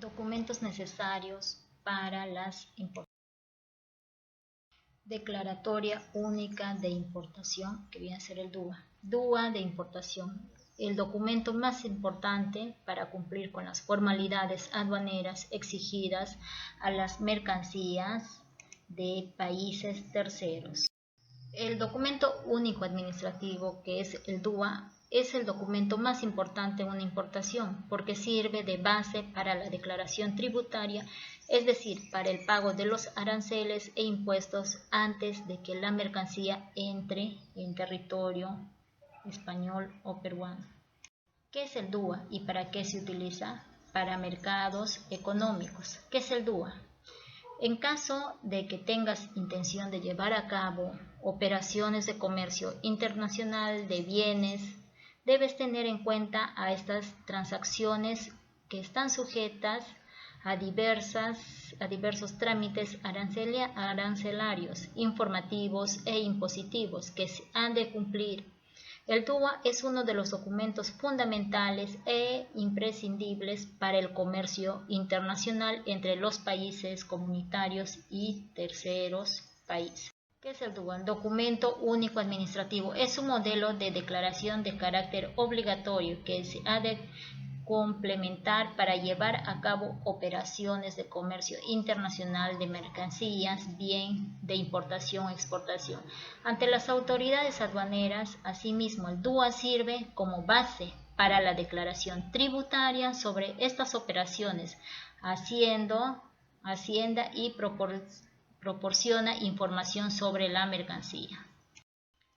Documentos necesarios para las importaciones. Declaratoria única de importación, que viene a ser el DUA. DUA de importación, el documento más importante para cumplir con las formalidades aduaneras exigidas a las mercancías de países terceros. El documento único administrativo, que es el DUA, es el documento más importante en una importación porque sirve de base para la declaración tributaria, es decir, para el pago de los aranceles e impuestos antes de que la mercancía entre en territorio español o peruano. ¿Qué es el DUA y para qué se utiliza? Para mercados económicos. ¿Qué es el DUA? En caso de que tengas intención de llevar a cabo operaciones de comercio internacional de bienes, debes tener en cuenta a estas transacciones que están sujetas a diversos trámites arancelarios, informativos e impositivos que se han de cumplir. El DUA es uno de los documentos fundamentales e imprescindibles para el comercio internacional entre los países comunitarios y terceros países. ¿Qué es el DUA? El Documento Único Administrativo es un modelo de declaración de carácter obligatorio que se ha de complementar para llevar a cabo operaciones de comercio internacional de mercancías, bien de importación o exportación. Ante las autoridades aduaneras, asimismo, el DUA sirve como base para la declaración tributaria sobre estas operaciones, Hacienda y proporciona información sobre la mercancía.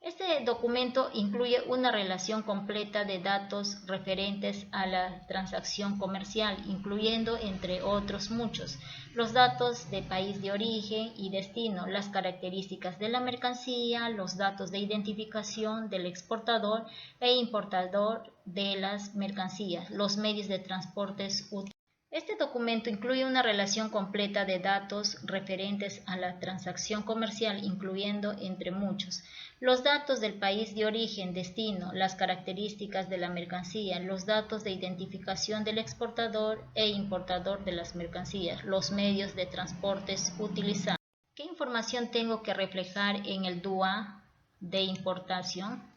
Este documento incluye una relación completa de datos referentes a la transacción comercial, incluyendo, entre otros muchos, los datos de país de origen y destino, las características de la mercancía, los datos de identificación del exportador e importador de las mercancías, los medios de transporte útiles. Este documento incluye una relación completa de datos referentes a la transacción comercial, incluyendo, entre muchos, los datos del país de origen, destino, las características de la mercancía, los datos de identificación del exportador e importador de las mercancías, los medios de transporte utilizados. ¿Qué información tengo que reflejar en el DUA de importación?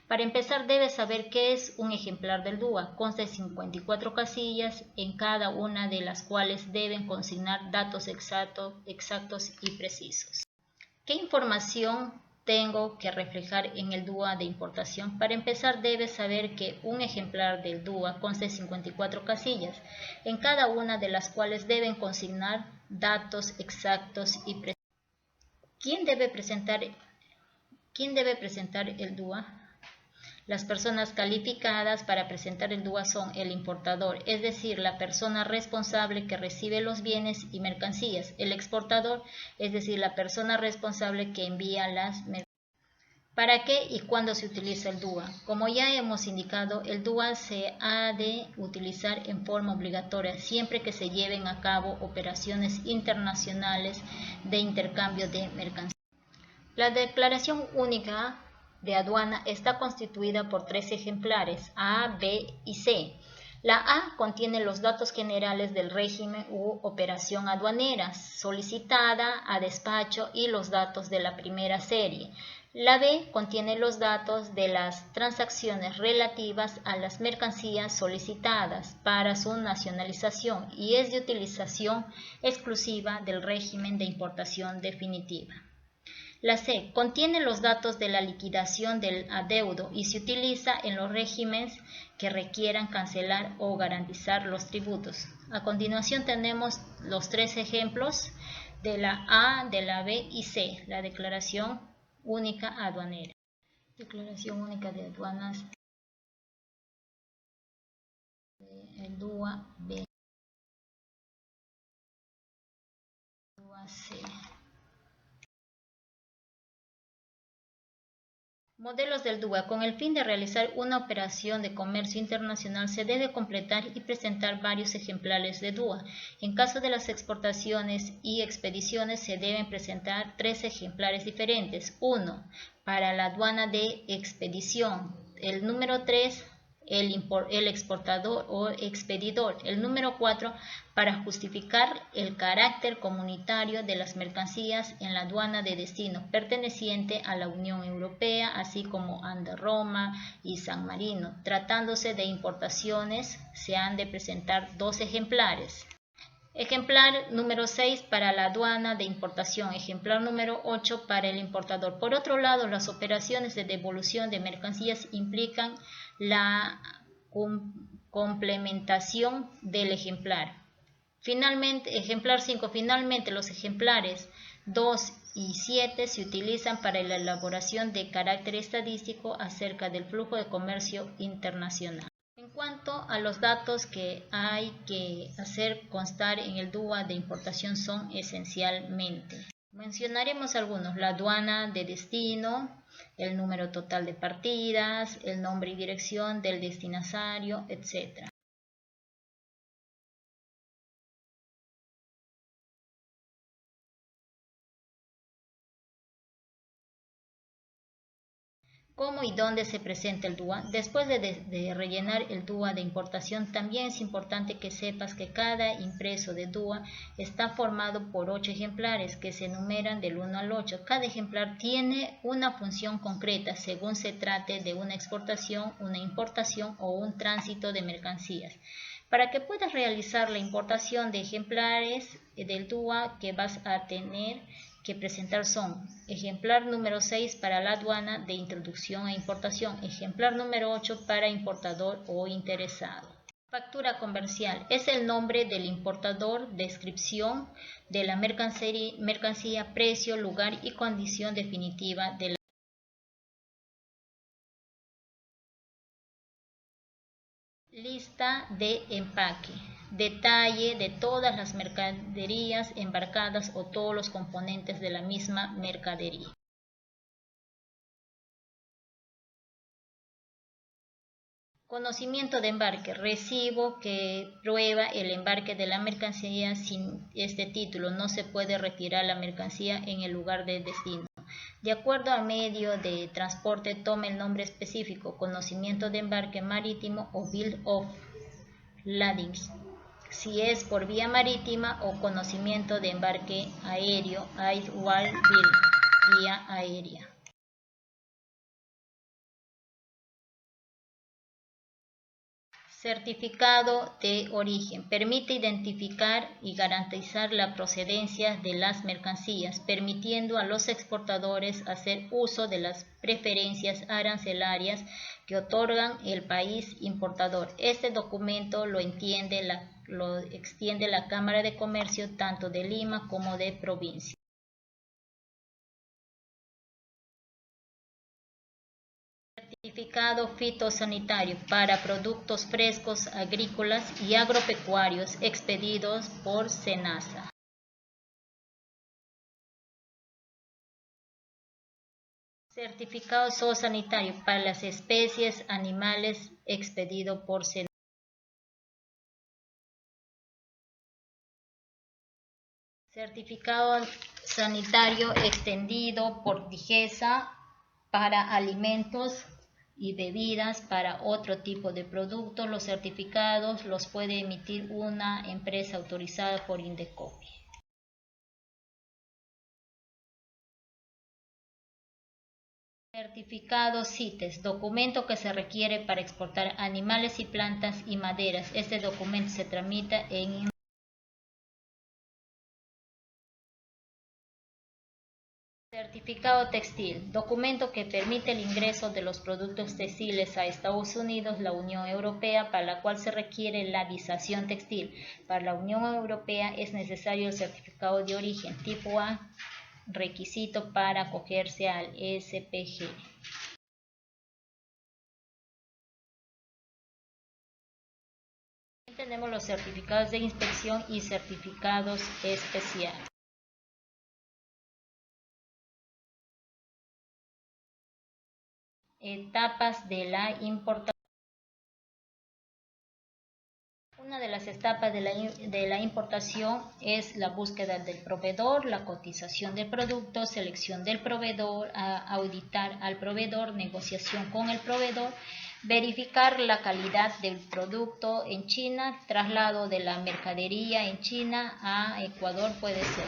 Para empezar, debes saber qué es un ejemplar del DUA. Consta de 54 casillas, en cada una de las cuales deben consignar datos exactos y precisos. ¿Qué información tengo que reflejar en el DUA de importación? Para empezar, debes saber que un ejemplar del DUA consta de 54 casillas, en cada una de las cuales deben consignar datos exactos y precisos. ¿Quién debe presentar el DUA? Las personas calificadas para presentar el DUA son el importador, es decir, la persona responsable que recibe los bienes y mercancías, el exportador, es decir, la persona responsable que envía las mercancías. ¿Para qué y cuándo se utiliza el DUA? Como ya hemos indicado, el DUA se ha de utilizar en forma obligatoria siempre que se lleven a cabo operaciones internacionales de intercambio de mercancías. La declaración única de aduana está constituida por 3 ejemplares, A, B y C. La A contiene los datos generales del régimen u operación aduanera solicitada a despacho y los datos de la primera serie. La B contiene los datos de las transacciones relativas a las mercancías solicitadas para su nacionalización y es de utilización exclusiva del régimen de importación definitiva. La C contiene los datos de la liquidación del adeudo y se utiliza en los regímenes que requieran cancelar o garantizar los tributos. A continuación tenemos los 3 ejemplos de la A, de la B y C, la declaración única aduanera. Declaración única de aduanas, el DUA B, DUA C. Modelos del DUA. Con el fin de realizar una operación de comercio internacional se debe completar y presentar varios ejemplares de DUA. En caso de las exportaciones y expediciones se deben presentar 3 ejemplares diferentes. 1. Para la aduana de expedición. El número 3 el exportador o expedidor. El número 4, para justificar el carácter comunitario de las mercancías en la aduana de destino perteneciente a la Unión Europea, así como Ande Roma y San Marino. Tratándose de importaciones, se han de presentar 2 ejemplares. Ejemplar número 6 para la aduana de importación, ejemplar número 8 para el importador. Por otro lado, las operaciones de devolución de mercancías implican la complementación del ejemplar. Finalmente, ejemplar 5. Finalmente, los ejemplares 2 y 7 se utilizan para la elaboración de carácter estadístico acerca del flujo de comercio internacional. En cuanto a los datos que hay que hacer constar en el DUA de importación son esencialmente. Mencionaremos algunos: la aduana de destino, el número total de partidas, el nombre y dirección del destinatario, etc. ¿Cómo y dónde se presenta el DUA? Después de rellenar el DUA de importación, también es importante que sepas que cada impreso de DUA está formado por 8 ejemplares que se enumeran del 1 al 8. Cada ejemplar tiene una función concreta según se trate de una exportación, una importación o un tránsito de mercancías. Para que puedas realizar la importación de ejemplares del DUA que vas a tener que presentar son: ejemplar número 6 para la aduana de introducción e importación, ejemplar número 8 para importador o interesado. Factura comercial es el nombre del importador, descripción de la mercancía, precio, lugar y condición definitiva de la lista de empaque, detalle de todas las mercaderías embarcadas o todos los componentes de la misma mercadería. Conocimiento de embarque, recibo que prueba el embarque de la mercancía. Sin este título no se puede retirar la mercancía en el lugar de destino. De acuerdo al medio de transporte, toma el nombre específico: conocimiento de embarque marítimo o Bill of Lading, si es por vía marítima, o conocimiento de embarque aéreo, Airway Bill, vía aérea. Certificado de origen. Permite identificar y garantizar la procedencia de las mercancías, permitiendo a los exportadores hacer uso de las preferencias arancelarias que otorgan el país importador. Este documento lo extiende la Cámara de Comercio tanto de Lima como de provincia. Certificado fitosanitario para productos frescos agrícolas y agropecuarios expedidos por SENASA. Certificado zoosanitario para las especies animales expedido por SENASA. Certificado sanitario extendido por DIGESA para alimentos y bebidas. Para otro tipo de productos, los certificados los puede emitir una empresa autorizada por Indecopi. Certificado CITES, documento que se requiere para exportar animales y plantas y maderas. Este documento se tramita en Certificado textil, documento que permite el ingreso de los productos textiles a Estados Unidos, la Unión Europea, para la cual se requiere la visación textil. Para la Unión Europea es necesario el certificado de origen tipo A, requisito para acogerse al SPG. Tenemos los certificados de inspección y certificados especiales. Etapas de la importación. Una de las etapas de la importación es la búsqueda del proveedor, la cotización del producto, selección del proveedor, auditar al proveedor, negociación con el proveedor, Verificar la calidad del producto en China, traslado de la mercadería en China a Ecuador puede ser.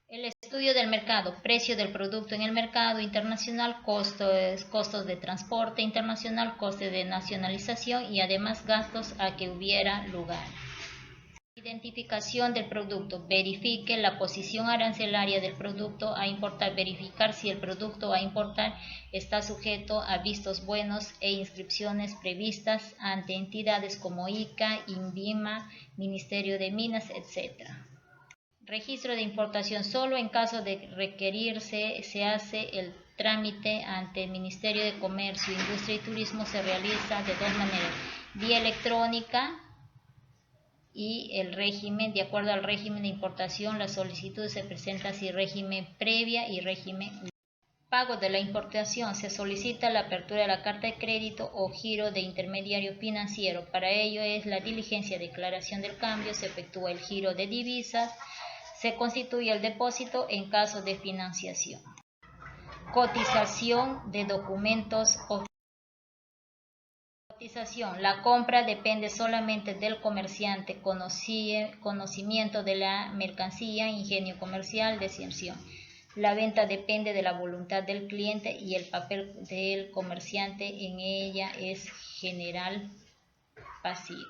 El estudio del mercado, precio del producto en el mercado internacional, costos de transporte internacional, costes de nacionalización y además gastos a que hubiera lugar. Identificación del producto. Verifique la posición arancelaria del producto a importar. Verificar si el producto a importar está sujeto a vistos buenos e inscripciones previstas ante entidades como ICA, INVIMA, Ministerio de Minas, etc. Registro de importación. Solo en caso de requerirse se hace el trámite ante el Ministerio de Comercio, Industria y Turismo. Se realiza de dos maneras: vía electrónica y el régimen, de acuerdo al régimen de importación, la solicitud se presenta así: régimen previa y régimen. Pago de la importación. Se solicita la apertura de la carta de crédito o giro de intermediario financiero. Para ello es la diligencia de declaración del cambio, se efectúa el giro de divisas, se constituye el depósito en caso de financiación. Cotización de documentos oficiales. La compra depende solamente del comerciante, conocimiento de la mercancía, ingenio comercial, decisión. La venta depende de la voluntad del cliente y el papel del comerciante en ella es general pasivo.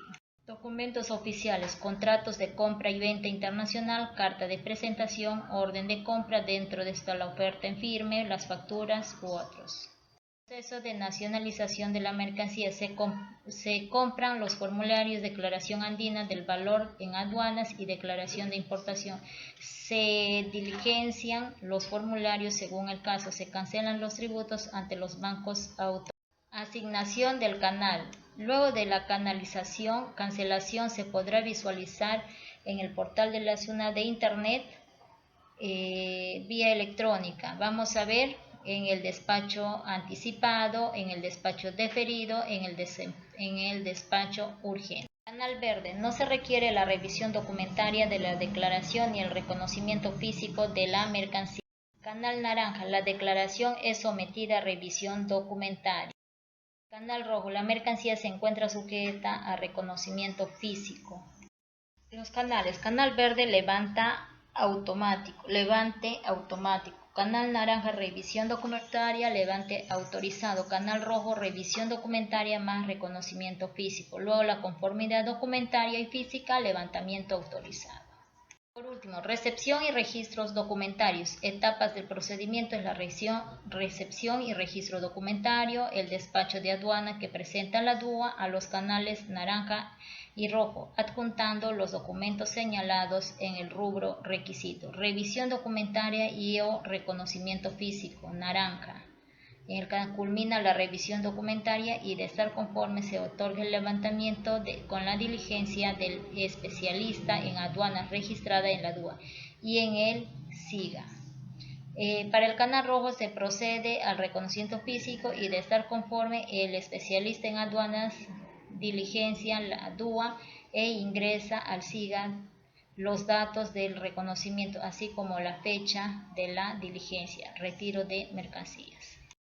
Documentos oficiales, contratos de compra y venta internacional, carta de presentación, orden de compra, dentro de esta la oferta en firme, las facturas u otros. Proceso de nacionalización de la mercancía. Se compran los formularios, declaración andina del valor en aduanas y declaración de importación. Se diligencian los formularios según el caso. Se cancelan los tributos ante los bancos autónomos. Asignación del canal. Luego de la cancelación se podrá visualizar en el portal de la SUNAT de Internet vía electrónica. Vamos a ver en el despacho anticipado, en el despacho deferido, en el despacho urgente. Canal verde. No se requiere la revisión documentaria de la declaración ni el reconocimiento físico de la mercancía. Canal naranja. La declaración es sometida a revisión documentaria. Canal rojo. La mercancía se encuentra sujeta a reconocimiento físico. Los canales. Canal verde, levante automático. Canal naranja, revisión documentaria, levante autorizado. Canal rojo, revisión documentaria más reconocimiento físico. Luego la conformidad documentaria y física, levantamiento autorizado. Por último, recepción y registros documentarios. Etapas del procedimiento es la recepción y registro documentario, el despacho de aduana que presenta la DUA a los canales naranja y rojo, adjuntando los documentos señalados en el rubro requisito. Revisión documentaria y o reconocimiento físico, naranja. En el que culmina la revisión documentaria y de estar conforme se otorga el levantamiento con la diligencia del especialista en aduanas registrada en la DUA y en el SIGA. Para el canal rojo se procede al reconocimiento físico y de estar conforme el especialista en aduanas diligencia la DUA e ingresa al SIGA los datos del reconocimiento así como la fecha de la diligencia, retiro de mercancías.